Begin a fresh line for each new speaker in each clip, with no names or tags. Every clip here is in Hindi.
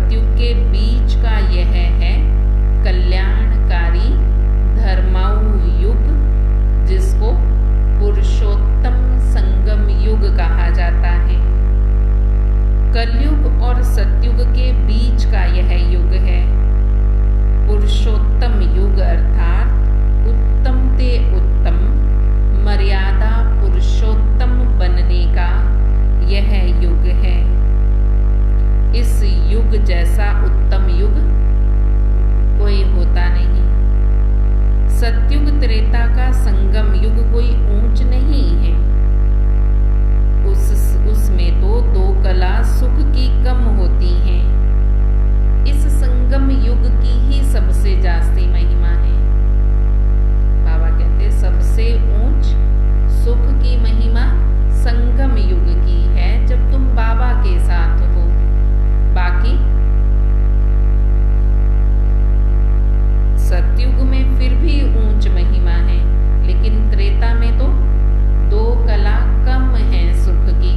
सत्युग के बीच का यह है कल्याणकारी धर्माऊ युग, जिसको पुरुषोत्तम संगम युग कहा जाता है। कलयुग और सत्युग के बीच का यह युग है पुरुषोत्तम युग, अर्थात उत्तम ते उत्तम मर्यादा पुरुषोत्तम बनने का यह युग है। इस युग जैसा उत्तम युग कोई होता नहीं। सत्युग त्रेता का संगम युग कोई ऊंच नहीं है। उसमें तो दो कला सुख की कम होती हैं। इस संगम युग की ही सबसे जास्ती महिमा है। बाबा कहते सबसे ऊंच सुख की महिमा संगम युग की है, जब तुम बाबा के साथ हो। बाकी सतयुग में फिर भी ऊंच महिमा है, लेकिन त्रेता में तो दो कला कम है सुख की,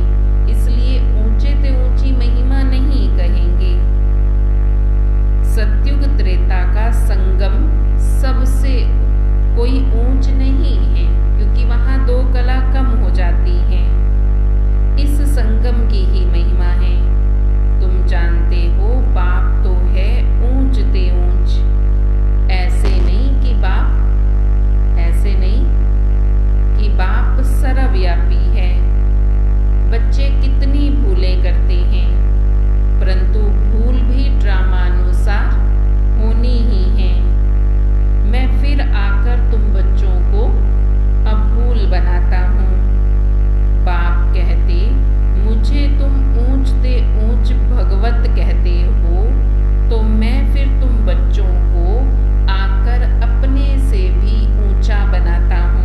इसलिए ऊंचे ते ऊंची महिमा नहीं कहेंगे। सतयुग त्रेता का संगम सबसे कोई ऊंच नहीं है, क्योंकि वहां दो कला कम हो जाती हैं। इस संगम की ही महिमा है। तुम जानते हो बाप तो है ऊंच ते ऊंच, ऐसे नहीं कि बाप सर्वव्यापी है। बच्चे कितनी भूलें करते हैं, परंतु भूल भी ड्रामानुसार होनी ही है। मैं फिर आकर तुम बच्चों को अब भूल बनाता हूँ। बाप कहते मुझे तुम ऊंच ते ऊंच भगवत कहते हो, तो मैं फिर तुम बच्चों को आकर अपने से भी ऊंचा बनाता हूँ।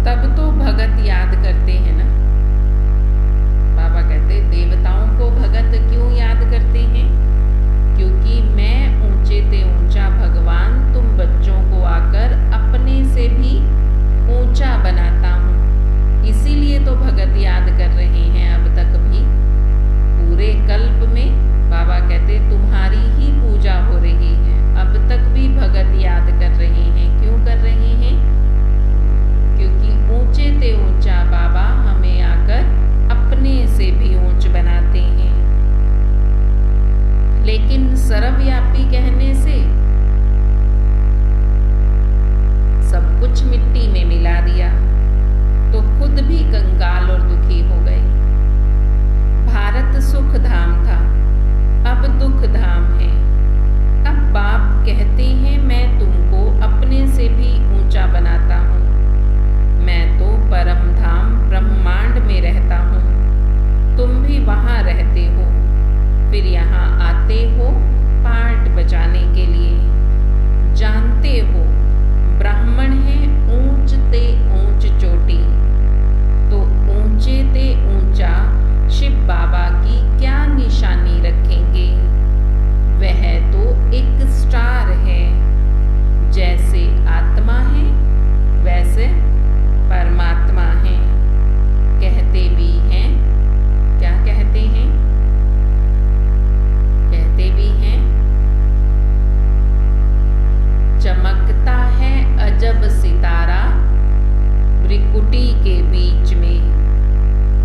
तब तो भगत याद करते हैं ना। बाबा कहते देवताओं को भगत क्यों याद करते हैं? क्योंकि मैं ऊंचे ते ऊंचा भगवान तुम बच्चों को आकर अपने से भी ऊंचा बनाता हूँ। इसीलिए तो भगत याद कर रहे हैं अब तक भी। पूरे कल्प में बाबा कहते तुम्हारी ही पूजा हो रही है, अब तक भी भगत याद कर रहे हैं। क्यों कर रहे हैं? क्योंकि ऊंचे ते ऊंचा बाबा हमें आकर अपने से भी ऊंच बनाते हैं। लेकिन सर्वव्यापी कहने से सब कुछ मिट्टी में मिला दिया, तो खुद भी कंगाल और दुखी हो गए। भारत सुख धाम था, अब दुख धाम है। अब बाप कहते हैं मैं तुमको अपने से भी ऊंचा बनाता हूँ। मैं तो परम धाम ब्रह्मांड में रहता हूँ, तुम भी वहाँ रहते हो, फिर यहाँ आते हो पाठ बजाने के लिए। जानते हो ब्राह्मण है ऊंच ते ऊंच चोटी, तो ऊंचे ते ऊंचा शिव बाबा की क्या निशानी रखेंगे? वह तो एक स्टार है। जैसे आत्मा है वैसे परमात्मा है। कहते भी हैं, क्या कहते हैं? कहते भी हैं चमकता है अजब सितारा भ्रिकुटी के बीच में।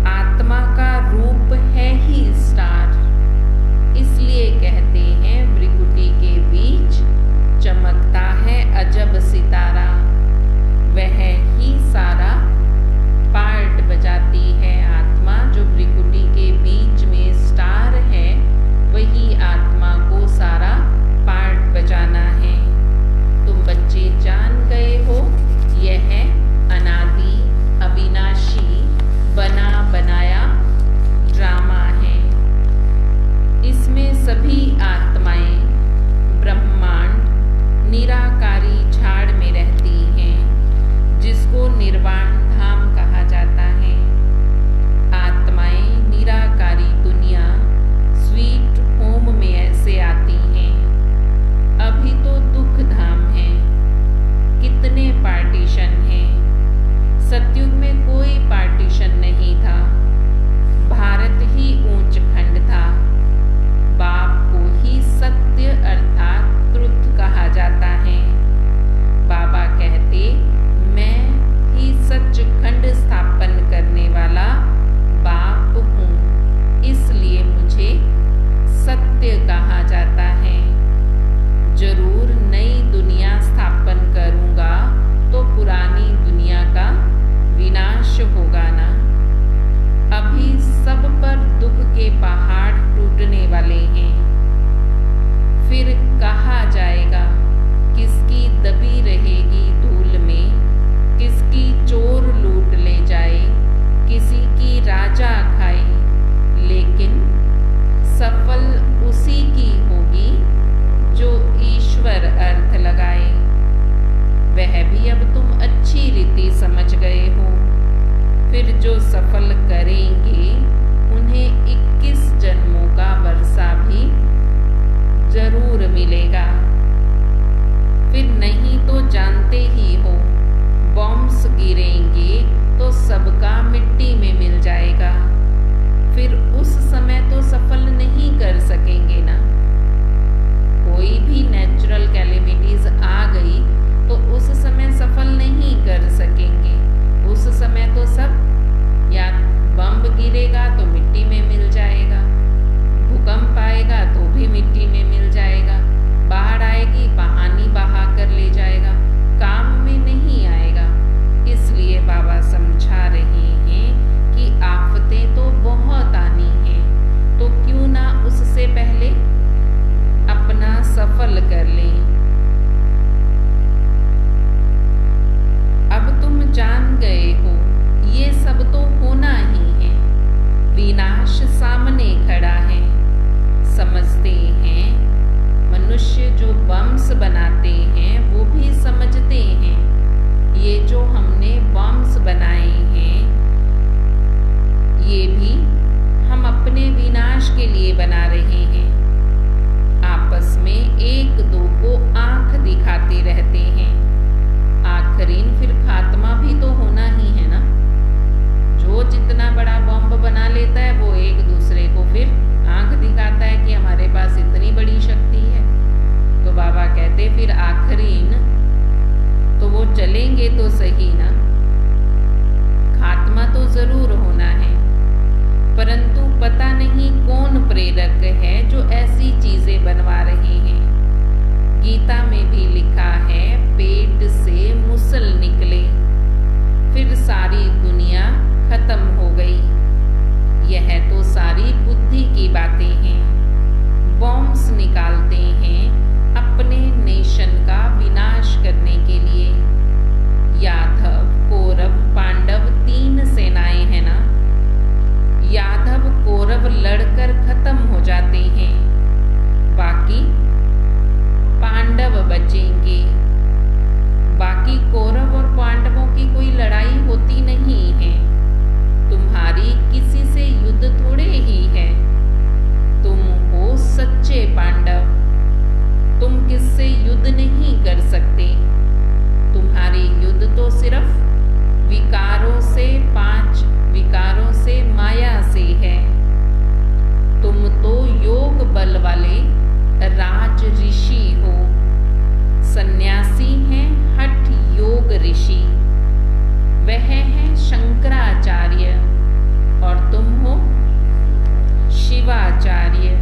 आत्मा का रूप है ही स्टार, इसलिए कहते हैं भ्रिकुटी के बीच चमकता है अजब सितारा। वह ही सारा पार्ट बजाती है आत्मा। जो भ्रिकुटी के बीच में स्टार है, वही आत्मा को सारा पार्ट बजाना है। तुम बच्चे जान गए हो, यह अनादि अविनाशी बना बनाया ड्रामा है। इसमें सभी आत्माएं ब्रह्मांड निराकारी झाड़ में रहती हैं, जिसको निर्वाण धाम कहा जाता है। आत्माएं निराकारी दुनिया स्वीट होम में ऐसे आती हैं। अभी तो दुख धाम है। कितने पार्टीशन हैं। सतयुग में कोई पार्टीशन नहीं था, भारत ही ऊंच खंड था। बाप को ही सत्य अर्थात ट्रुथ कहा जाता है। बाबा कहते, मैं ही सचखंड स्थापन करने वाला बाप हूँ, इसलिए मुझे सत्य कहा जाता है। जरूर नई दुनिया स्थापन करूंगा तो पुरानी दुनिया का विनाश होगा ना। अभी सब पर दुख के पहाड़ टूटने वाले हैं। फिर कहा जाएगा, किसकी दबी रहेगी धूल में, किसकी चोर लूट ले जाए, किसी की राजा खाए, लेकिन सफल उसी की होगी जो ईश्वर अर्थ लगाए। वह भी अब तुम अच्छी रीति समझ गए हो। फिर जो सफल करेंगे उन्हें 21 जन्मों का वर्षा भी जरूर मिलेगा। फिर नहीं तो जानते ही हो, बॉम्ब्स गिरेंगे तो सबका मिट्टी में मिल जाएगा। फिर उस समय तो सफल नहीं कर सकेंगे ना। कोई भी नेचुरल कैलेमिटीज आ गई तो उस समय सफल नहीं कर सकेंगे। उस समय तो सब, या बम गिरेगा तो मिट्टी में मिल जाएगा, भूकंप आएगा तो भी मिट्टी में मिल जाएगा, बाढ़ आएगी पानी बहा कर ले जाएगा, काम में नहीं आएगा। इसलिए बाबा समझा रहे हैं कि आफतें तो बहुत आनी हैं, तो क्यों ना उससे पहले अपना सफल कर लें। अब तुम जान गए हो, ये सब तो होना ही है। विनाश सामने खड़ा है। समझते हैं, मनुष्य जो बम्स बनाते हैं वो भी समझते हैं, ये जो हमने बम्स बनाए हैं ये भी हम अपने विनाश के लिए बना रहे हैं। आपस में एक दो को आंख दिखाते रहते हैं। आखिरीन फिर खात्मा भी तो होना ही है ना। जो जितना बड़ा बॉम्ब बना लेता है वो एक दूसरे को फिर आंख दिखाता है कि हमारे पास इतनी बड़ी शक्ति है। तो बाबा कहते फिर आखिरीन तो वो चलेंगे तो सही ना, खात्मा तो जरूर होना है, परंतु पता नहीं कौन प्रेरक है जो ऐसी चीजें बनवा रहे हैं। गीता में भी लिखा है, पेट से मुसल निकले, फिर सारी दुनिया खत्म हो गई। यह तो सारी बुद्धि की बातें हैं। बॉम्ब्स निकालते हैं अपने नेशन का विनाश करने के लिए। यादव, कौरव, पांडव 3 सेनाएं हैं ना। यादव कौरव लड़कर खत्म हो जाते हैं, बाकी पांडव बचेंगे। बाकी कौरव और पांडवों की कोई लड़ाई होती नहीं है। तुम्हारी किसी से युद्ध थोड़े ही है। तुम हो सच्चे पांडव। तुम किससे युद्ध नहीं कर सकते। तुम्हारी युद्ध तो सिर्फ विकारों से, 5 विकारों से, माया से है। तुम तो योग बल वाले राज ऋषि हो। सन्यासी हैं हठ योग ऋषि, वह है शंकराचार्य, और तुम हो शिवाचार्य।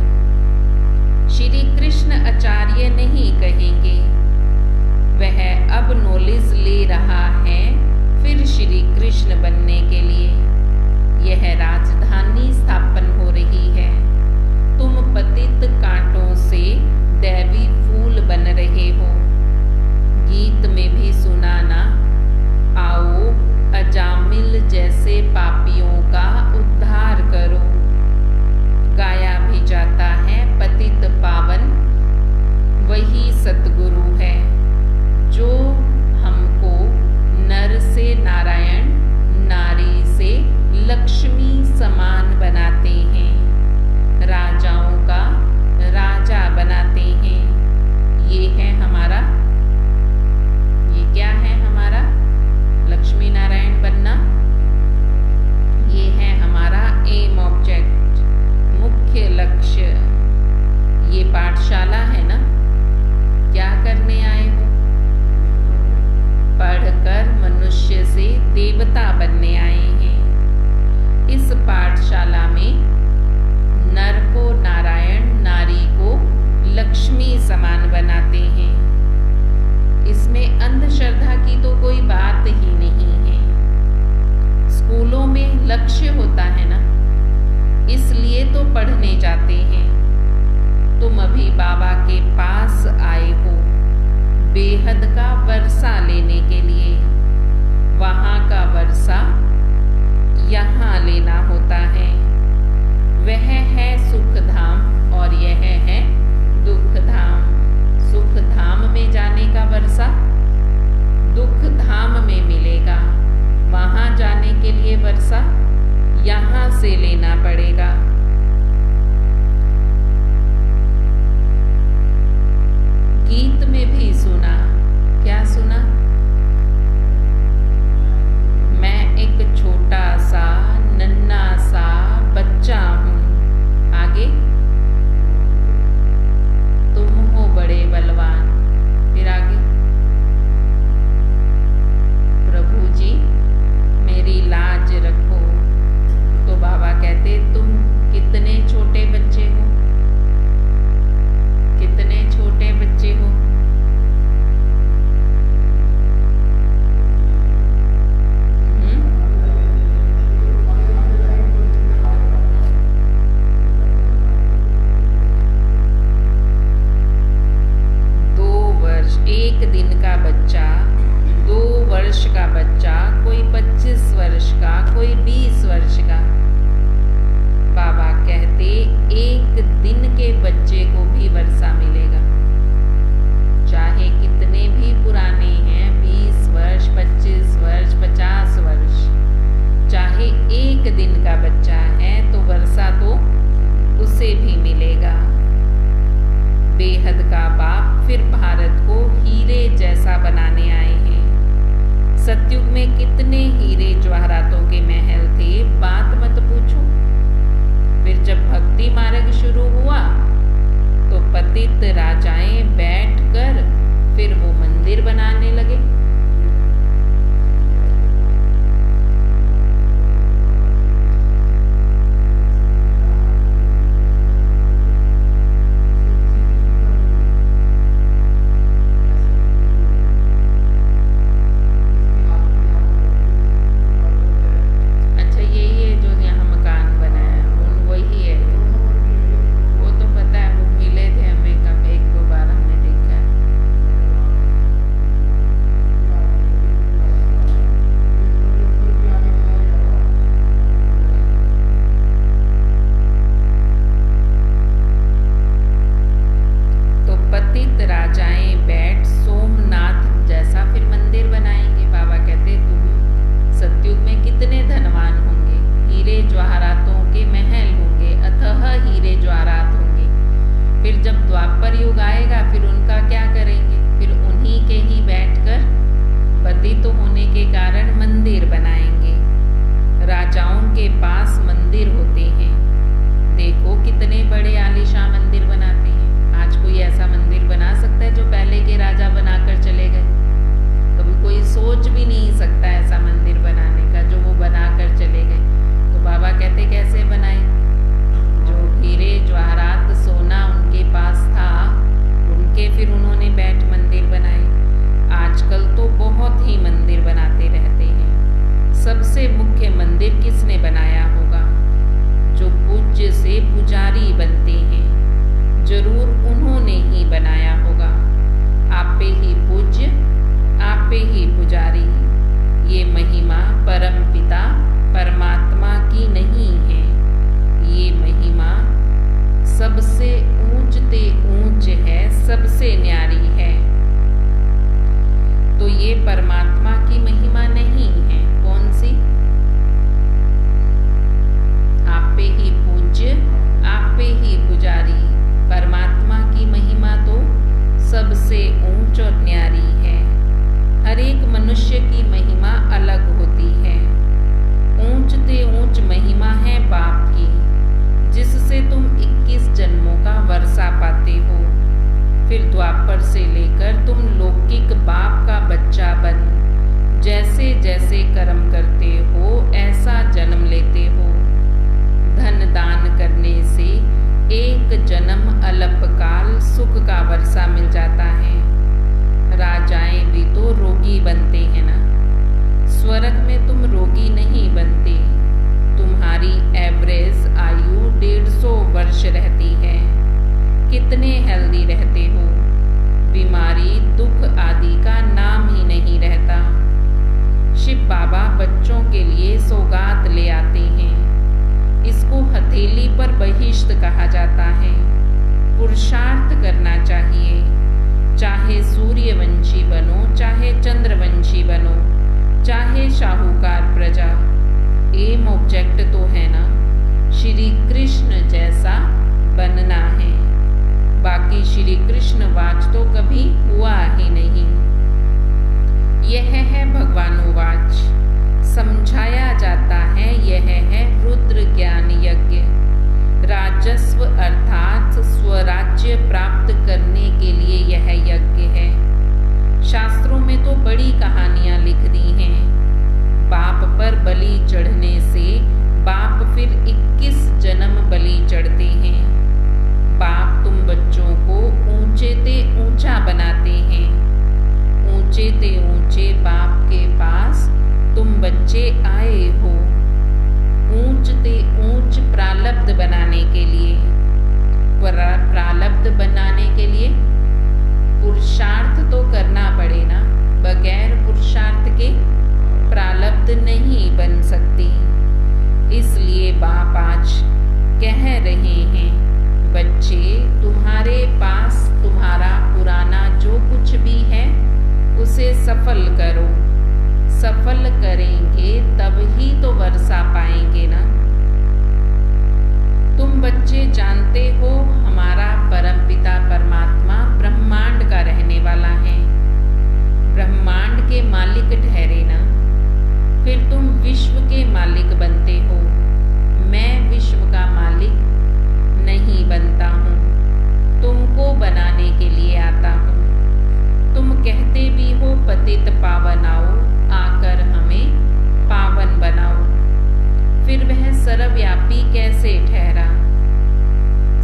श्री कृष्ण आचार्य नहीं कहेंगे। वह अब नॉलेज ले रहा है फिर श्री कृष्ण बनने के लिए। यह राजधानी स्थापन हो रही है। तुम पतित कांटों से दैवी फूल बन रहे हो। गीत में भी सुना ना, आओ अजामिल जैसे पापियों का उद्धार करो। गाया भी जाता है, पतित पावन वही सतगुरु है, जो हमको नर से नारायण, नारी से लक्ष्मी समान बनाते हैं, राजाओं का राजा बनाते हैं। ये है हमारा, ये क्या है हमारा बनने आए हैं। इस पाठशाला में नर को नारायण, नारी को लक्ष्मी समान बनाते हैं। इसमें अंधश्रद्धा की तो कोई बात ही नहीं है। स्कूलों में लक्ष्य होता है ना, इसलिए तो पढ़ने जाते हैं। तुम अभी बाबा के पास आए हो बेहद का वर्षा लेने के लिए। वहां का वर्षा यहाँ लेना होता है। वह है सुख धाम और यह है दुख धाम। सुख धाम में जाने का वर्षा दुख धाम में मिलेगा। वहां जाने के लिए वर्षा यहाँ से लेना पड़ेगा। गीत में भी सुना, क्या सुना? मैं एक छोटा सा नन्हा सा बच्चा हूँ। आगे, तुम हो बड़े बलवान। फिर आगे, प्रभु जी मेरी लाज रखो। तो बाबा कहते तुम कितने छोटे बच्चे हो, कितने छोटे बच्चे हो। एक दिन का बच्चा, 2 वर्ष का बच्चा, कोई 25 वर्ष का, कोई 20 वर्ष का। बाबा कहते एक दिन के बच्चे को भी वर्षा मिलेगा। चाहे कितने भी पुराने हैं, 20 वर्ष, 25 वर्ष, 50 वर्ष, चाहे एक दिन का बच्चा है तो वर्षा तो उसे भी मिलेगा। बेहद का बाप फिर भारत को हीरे जैसा बनाने आए हैं। सतयुग में कितने हीरे जवाहरातों के महल थे, बात मत पूछो। फिर जब भक्ति मार्ग शुरू हुआ तो पतित राजाएं बैठकर फिर वो मंदिर बनाने लगे। राजाएं बैठ सोमनाथ जैसा फिर मंदिर बनाएंगे। बाबा कहते तुम सतयुग में कितने धनवान होंगे, हीरे जवाहरातों के महल होंगे, अथह हीरे जवाहरात होंगे। फिर जब द्वापर युग आएगा फिर उनका क्या करेंगे? फिर उन्हीं के ही बैठकर पतित होने के कारण मंदिर बनाएंगे। राजाओं के पास मंदिर होते हैं। देखो कितने बड़े आलीशान मंदिर बनाते हैं। आज कोई ऐसा मंदिर बना सकता है जो पहले के राजा बनाकर चले गए? कभी कोई सोच भी नहीं सकता ऐसा मंदिर बनाने का जो वो बनाकर चले गए। तो बाबा कहते कैसे बनाए? जो हीरे जवाहरात सोना उनके पास था उनके फिर उन्होंने बैठ मंदिर बनाए। आजकल तो बहुत ही मंदिर बनाते रहते हैं। सबसे मुख्य मंदिर किसने बनाया होगा? जो पूज्य से पुजारी बनते हैं, जरूर उन्होंने ही बनाया होगा। आपे ही पूज्य, आपे ही पुजारी। ये महिमा परम पिता परमात्मा की नहीं है। ये महिमा सबसे ऊंचते ऊंच है, सबसे न्यारी है। तो ये परमात्मा की महिमा नहीं है। कौन सी? आपे ही पूज्य, आपे ही पुजारी। परमात्मा की महिमा तो सबसे ऊंच और न्यारी है। हर एक मनुष्य की महिमा अलग होती है। ऊंचते ऊंच महिमा है बाप की, जिससे तुम 21 जन्मों का वर्षा पाते हो। फिर द्वापर से लेकर तुम लौकिक बाप का बच्चा बन जैसे जैसे कर्म करते हो एक जन्म अल्पकाल सुख का वर्षा मिल जाता है। राजाएं भी तो रोगी बनते हैं ना। स्वर्ग में तुम रोगी नहीं बनते। तुम्हारी एवरेज आयु 150 वर्ष रहती है। कितने हेल्दी रहते हो। बीमारी दुख आदि का नाम ही नहीं रहता। शिव बाबा बच्चों के लिए सौगात ले आते हैं। इसको हथेली पर बहिष्ठ कहा जाता है। पुरुषार्थ करना चाहिए। चाहे सूर्यवंशी बनो, चाहे चंद्रवंशी बनो, चाहे शाहूकार प्रजा, एम ऑब्जेक्ट तो है ना, श्री कृष्ण जैसा बनना है। बाकी श्री कृष्ण वाच तो कभी हुआ ही नहीं। यह है भगवानोवाच। समझाया जाता है यह है रुद्र ज्ञान यज्ञ। राजस्व अर्थात स्वराज्य प्राप्त करने के लिए यह यज्ञ है। शास्त्रों में तो बड़ी कहानियां लिख दी हैं। बाप पर बलि चढ़ने से बाप फिर 21 जन्म बलि चढ़ते हैं। बाप तुम बच्चों को ऊंचे ते ऊंचा बनाते हैं। ऊंचे ते ऊंचे बाप के पास तुम बच्चे आए हो। ऊंच ते ऊंच प्रालब्ध बनाने के लिए। प्रालब्ध बनाने के लिए पुरुषार्थ तो करना पड़े ना। बगैर पुरुषार्थ के प्रालब्ध नहीं बन सकती। इसलिए बाप आज कह रहे हैं, बच्चे तुम्हारे पास तुम्हारा पुराना जो कुछ भी है उसे सफल करो। सफल करेंगे तब ही तो वर्षा पाएंगे ना। तुम बच्चे जानते हो हमारा परमपिता परमात्मा ब्रह्मांड का रहने वाला है। ब्रह्मांड के मालिक ठहरे ना। फिर तुम विश्व के मालिक बनते हो। मैं विश्व का मालिक नहीं बनता हूँ। तुमको बनाने के लिए आता हूँ। तुम कहते भी हो पतित पावन आओ, आकर हमें पावन बनाओ। फिर वह सर्वव्यापी कैसे ठहरा।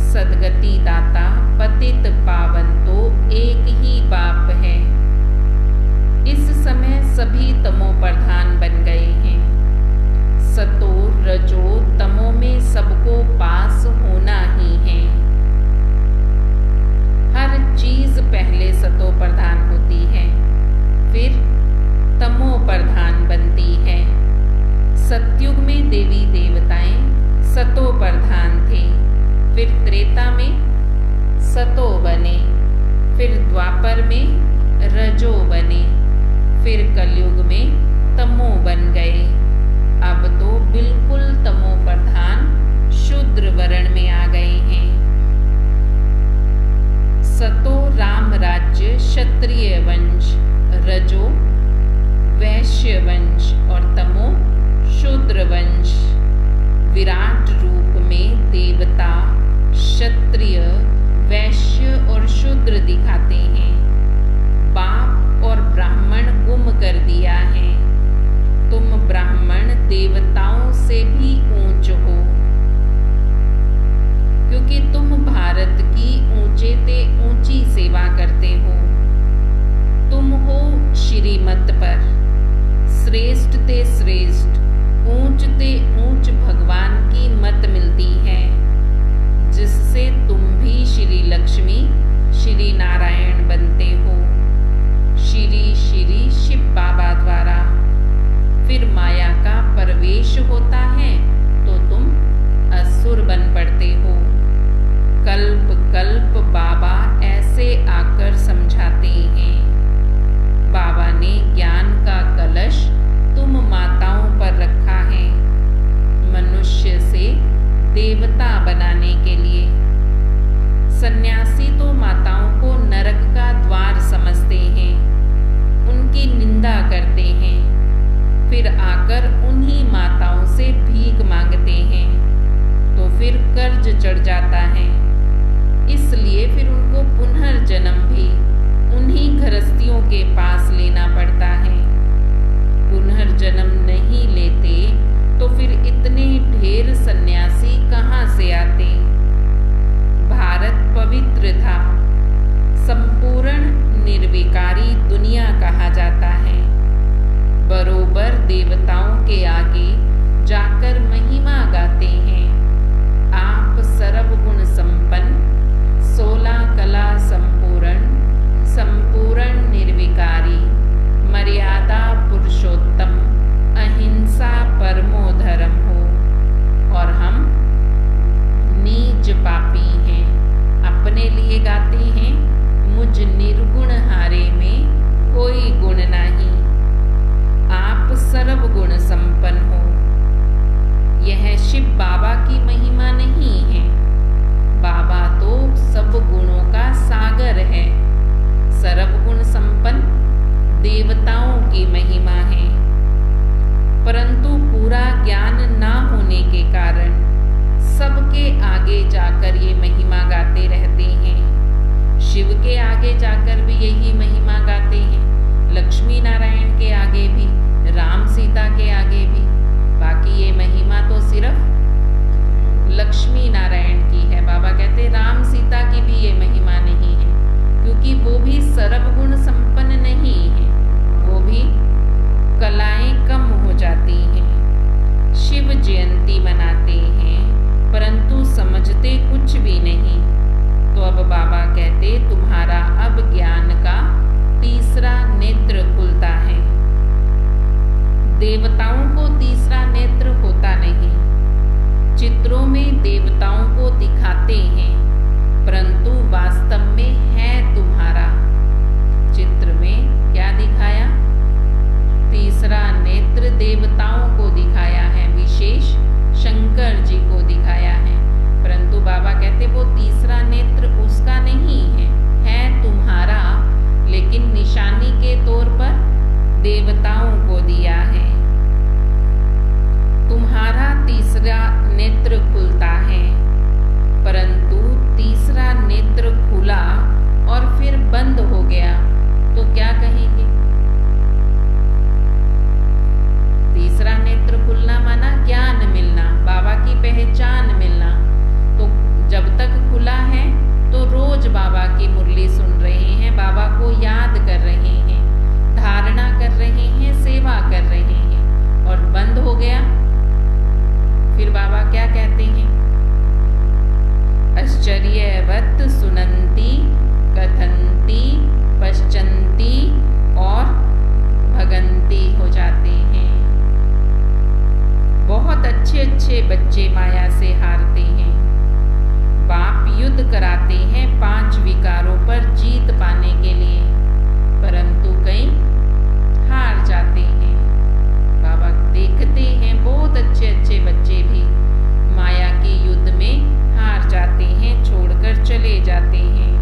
सदगति दाता पतित पावन तो एक ही बाप है। इस समय सभी तमो प्रधान बन गए हैं। सतो रजो तमो में सबको पास होना ही है। हर चीज पहले सतो प्रधान होती है, फिर तमो प्रधान बनती है। सतयुग में देवी देवताएं सतो प्रधान थे, फिर त्रेता में सतो बने, फिर द्वापर में रजो बने, फिर कलयुग में तमो बन गए। अब तो बिल्कुल तमो प्रधान शूद्र वर्ण में आ गए हैं। सतो राम राज्य क्षत्रिय वंश, रजो वैश्य वंश और तमो शूद्र वंश। विराट रूप में देवता क्षत्रिय वैश्य और शूद्र दिखाते हैं। बाप और ब्राह्मण गुम कर दिया है। तुम ब्राह्मण देवताओं से भी ऊंच हो, क्योंकि तुम भारत की ऊंचे ते ऊंची सेवा करते हो। तुम हो श्रीमत पर श्रेष्ठ ते श्रेष्ठ, ऊंच ते ऊंच भगवान की मत मिलती है, जिससे तुम भी श्री लक्ष्मी श्री नारायण बनते हो। श्री श्री शिव बाबा द्वारा फिर माया का प्रवेश होता है तो तुम असुर बन पड़ते हो। कल्प कल्प बाबा ऐसे आकर समझाते हैं। बाबा ने ज्ञान का कलश तुम माताओं पर रखा है, मनुष्य से देवता बनाने के लिए। सन्यासी तो माताओं को नरक का द्वार समझते हैं, उनकी निंदा करते हैं, फिर आकर उन्हीं माताओं से भीख मांगते हैं, तो फिर कर्ज चढ़ जाता है। इसलिए फिर उनको पुनर्जन्म भी उन्हीं गृहस्थियों के पास लेना पड़ता है। पुनर्जन्म नहीं लेते तो फिर इतने ढेर सन्यासी कहाँ से आते। देवताओं के आगे जाकर महिमा गाते हैं। आप सर्वगुण संपन्न, 16 कला संपूर्ण, संपूर्ण निर्विकारी, मर्यादा पुरुषोत्तम, अहिंसा परमो धर्म हो। और हम नीच पापी हैं। अपने लिए गाते हैं, मुझ निर्गुण हारे में कोई गुण नहीं। आप सर्वगुण संपन्न हो। यह शिव बाबा की महिमा नहीं है। बाबा तो सब गुणों का सागर है। सर्वगुण संपन्न देवताओं की महिमा है। परंतु पूरा ज्ञान ना होने के कारण सबके आगे जाकर ये महिमा गाते रहते हैं। शिव के आगे जाकर भी यही महिमा गाते हैं, लक्ष्मी नारायण के आगे भी, राम सीता के आगे भी। बाकी ये महिमा तो सिर्फ लक्ष्मी नारायण की है। बाबा कहते राम सीता की भी ये महिमा नहीं है, क्योंकि वो भी सर्वगुण संपन्न नहीं है। वो भी कलाएं कम हो जाती हैं। शिव जयंती मनाते हैं, परंतु समझते कुछ भी नहीं। तो अब बाबा कहते तुम्हारा अब ज्ञान का तीसरा नेत्र खुलता है। देवताओं को तीसरा नेत्र होता नहीं। चित्रों में देवताओं को दिखाते हैं, परंतु वास्तव में है तुम्हारा। चित्र में क्या दिखाया? तीसरा नेत्र देवताओं को दिखाया है, विशेष शंकर जी को दिखाया है। परंतु बाबा कहते वो तीसरा नेत्र उसका नहीं है तुम्हारा, लेकिन निशानी के तौर पर देवताओं को दिया है। तुम्हारा तीसरा नेत्र खुलता है, परंतु तीसरा नेत्र खुला और फिर बंद हो गया तो क्या कहेंगे? तीसरा नेत्र खुलना माना ज्ञान मिलना, बाबा की पहचान मिलना। तो जब तक खुला है तो रोज बाबा की मुरली सुन रहे हैं, बाबा को याद कर रहे हैं, धारणा कर रहे हैं, सेवा कर रहे हैं। और बंद हो गया, फिर बाबा क्या कहते हैं? आश्चर्यवत सुनंती, कथंती, पश्चंती और भगंती हो जाते हैं। बहुत अच्छे अच्छे बच्चे माया से हारते हैं। बाप युद्ध कराते हैं 5 विकारों पर जीत पाने के लिए, परंतु कई हार जाते हैं। बाबा देखते हैं बहुत अच्छे अच्छे बच्चे भी माया के युद्ध में हार जाते हैं, छोड़कर चले जाते हैं।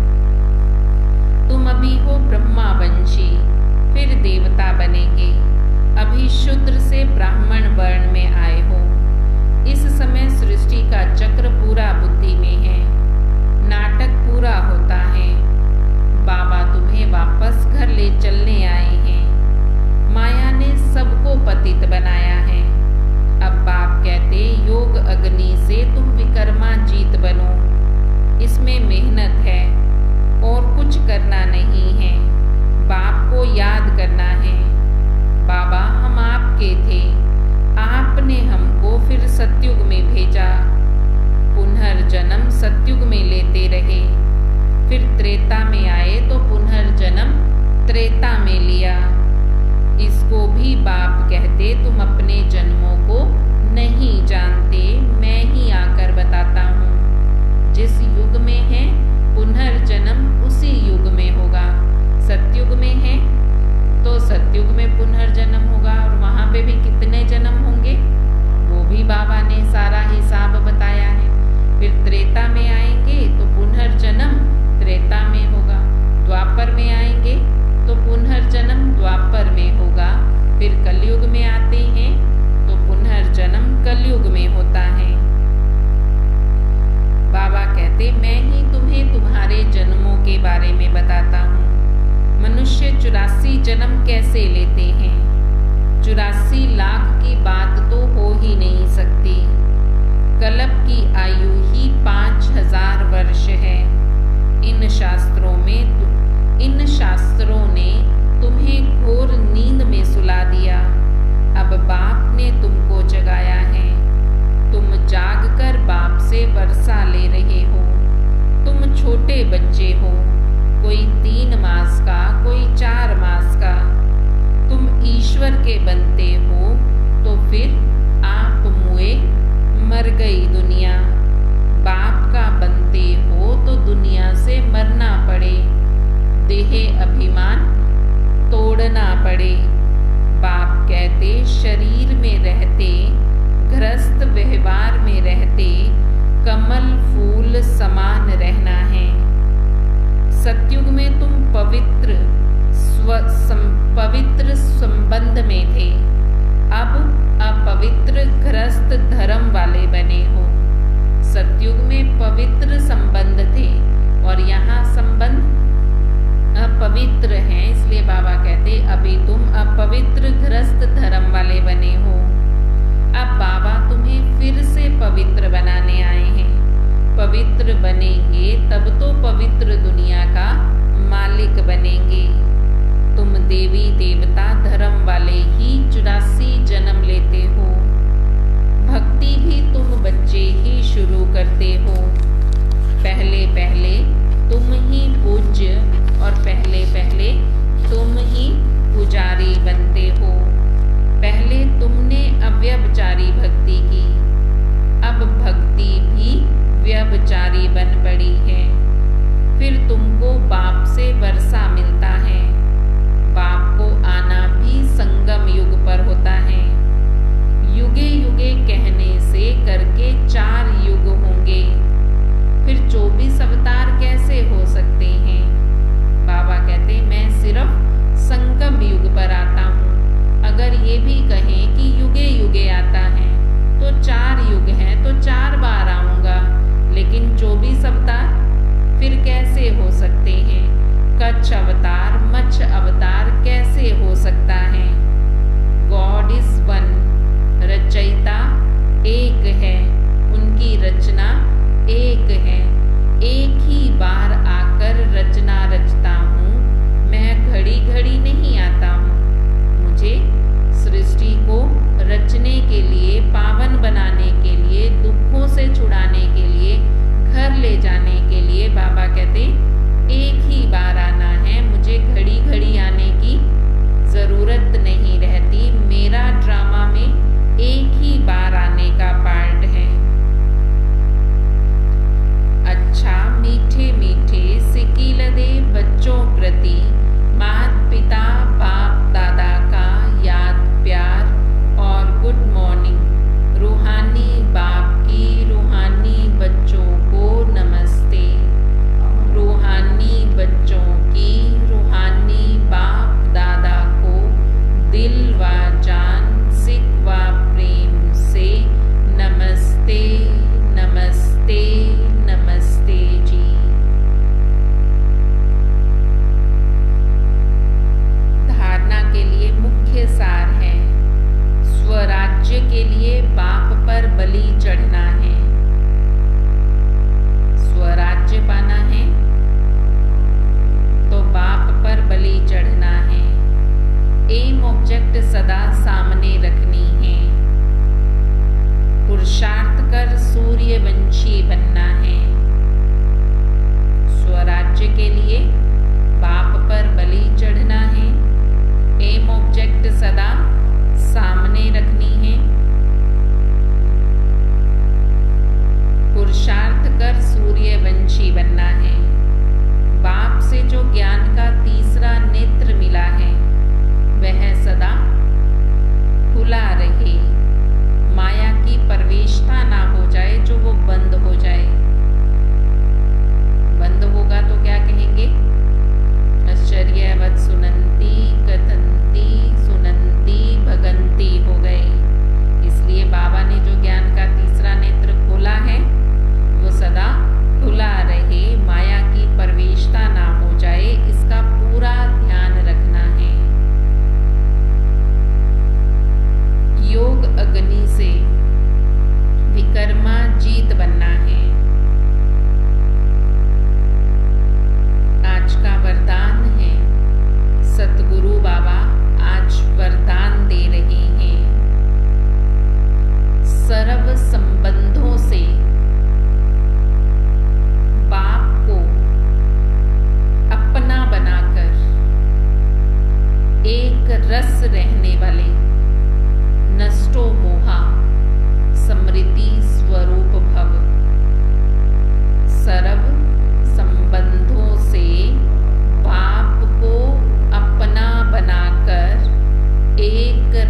तुम अभी हो ब्रह्मावंशी, फिर देवता बनेंगे। अभी शूद्र से ब्राह्मण वर्ण में आए हो। इस समय सृष्टि का चक्र पूरा बुद्धि में है, नाटक पूरा होता है। बाबा तुम्हें वापस घर ले चलने आए हैं। माया ने सबको पतित बनाया है। अब बाप कहते योग अग्नि से तुम विकर्मा जीत बनो। इसमें मेहनत है और कुछ करना नहीं है। बाप को याद करना है। बाबा हम आपके थे, आपने हमको फिर सतयुग में भेजा। पुनर्जन्म सतयुग में लेते रहे, फिर त्रेता में आए तो पुनर्जन्म त्रेता में लिया। इसको भी बाप कहते तुम अपने जन्मों को नहीं जानते, मैं ही आकर बताता हूँ। जिस युग में है पुनर्जन्म उसी युग में होगा। सतयुग में है तो सतयुग में पुनर्जन्म होगा, और वहाँ पे भी कितने जन्म होंगे वो भी बाबा ने सारा हिसाब बताया है। फिर त्रेता में आएंगे तो पुनर्जन्म त्रेता में होगा, द्वापर में आएंगे तो पुनर्जन्म द्वापर में होगा, फिर कलयुग ईश्वर के बनते हो तो फिर आप मुए मर गई दुनिया। बाप का बनते हो तो दुनिया से मरना पड़े, देह अभिमान तोड़ना पड़े। बाप कहते शरीर में रहते, गृहस्थ व्यवहार में रहते, कमल फूल समान रहना है। सतयुग में तुम पवित्र संबंध में थे, अब अपवित्र गृहस्थ धर्म वाले बने हो। सतयुग में पवित्र संबंध थे और यहाँ संबंध अपवित्र हैं, इसलिए बाबा कहते अभी तुम अपवित्र गृहस्थ धर्म वाले बने हो। अब बाबा तुम्हें फिर से पवित्र बनाने आए हैं। पवित्र बनेंगे तब तो पवित्र दुनिया का मालिक बनेंगे। तुम देवी देवता धर्म वाले ही 84 जन्म लेते हो। भक्ति भी तुम बच्चे ही शुरू करते हो। पहले पहले तुम ही पूज्य और पहले पहले तुम ही पुजारी बनते हो। पहले तुमने अव्यभिचारी भक्ति की, अब भक्ति भी व्यभिचारी बन पड़ी है। फिर तुमको बाप से वर्षा मिलता है। बाप को आना भी संगम युग पर होता है। युगे युगे कहने से करके 4 युग होंगे, फिर 24 अवतार कैसे हो सकते हैं? बाबा कहते मैं सिर्फ संगम युग पर आता हूँ। अगर ये भी कहें कि युगे युगे आता है तो 4 युग हैं तो 4 बार आऊंगा, लेकिन 24 अवतार फिर कैसे हो सकते हैं? कच्छ अवतार मच्छ अवतार कैसे हो सकता है? गॉड इज वन, रचयिता एक है, उनकी रचना एक है। एक ही बार आकर रचना रचता हूँ, मैं घड़ी घड़ी नहीं आता हूँ। मुझे सृष्टि को रचने के लिए, पावन बनाने के लिए, दुखों से छुड़ाने के लिए, घर ले जाने के लिए बाबा कहते एक ही बार आना है। मुझे घड़ी घड़ी आने की जरूरत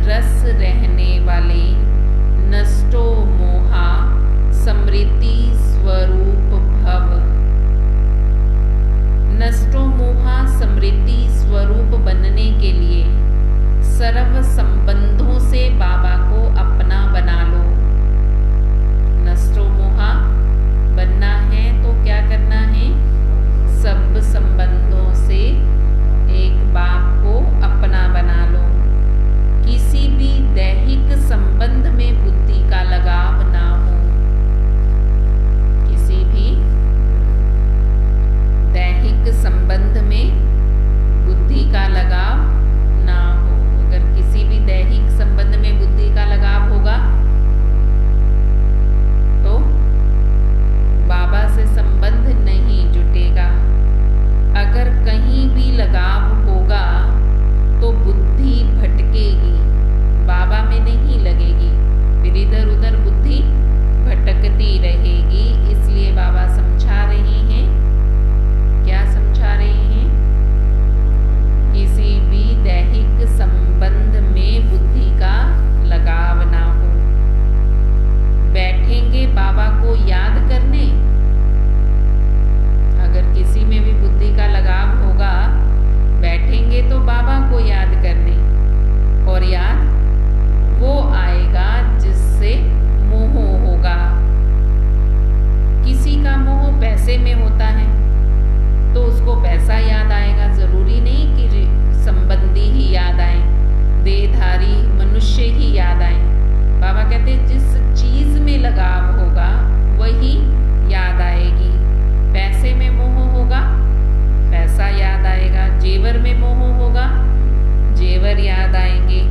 रस रहने वाले नष्टो मोहा समृति स्वरूप भव। नष्टो मोहा समृति स्वरूप बनने के लिए सर्व संबंधों से बाबा को अपना बना लो। नष्टो मोहा बनना है तो क्या करना है? सब संबंधों से एक बाप को अपना बना लो। किसी भी दैहिक संबंध में बुद्धि का लगाव ना हो। किसी भी दैहिक संबंध में बुद्धि का लगाव ना हो। अगर किसी भी दैहिक संबंध में बुद्धि का लगाव होगा तो बाबा से संबंध नहीं जुटेगा। अगर कहीं भी लगाव होगा तो बुद्धि भटकेगी, बाबा में नहीं लगेगी, फिर इधर उधर बुद्धि भटकती रहेगी। इसलिए बाबा समझा रहे हैं। क्या समझा रहे हैं? किसी भी दैहिक संबंध में बुद्धि का लगाव ना हो। बैठेंगे बाबा को याद करने, अगर किसी में भी बुद्धि का लगाव होगा, बैठेंगे तो बाबा को याद करने, और याद वो आएगा जिससे मोह होगा। किसी का मोह पैसे में होता है तो उसको पैसा याद आएगा। जरूरी नहीं कि संबंधी ही याद आए, देहधारी मनुष्य ही याद आए। बाबा कहते हैं जिस चीज में लगाव होगा वही याद आएगी। पैसे में मोह होगा, पैसा याद आएगा। जेवर में मोह होगा, जेवर याद आएंगे।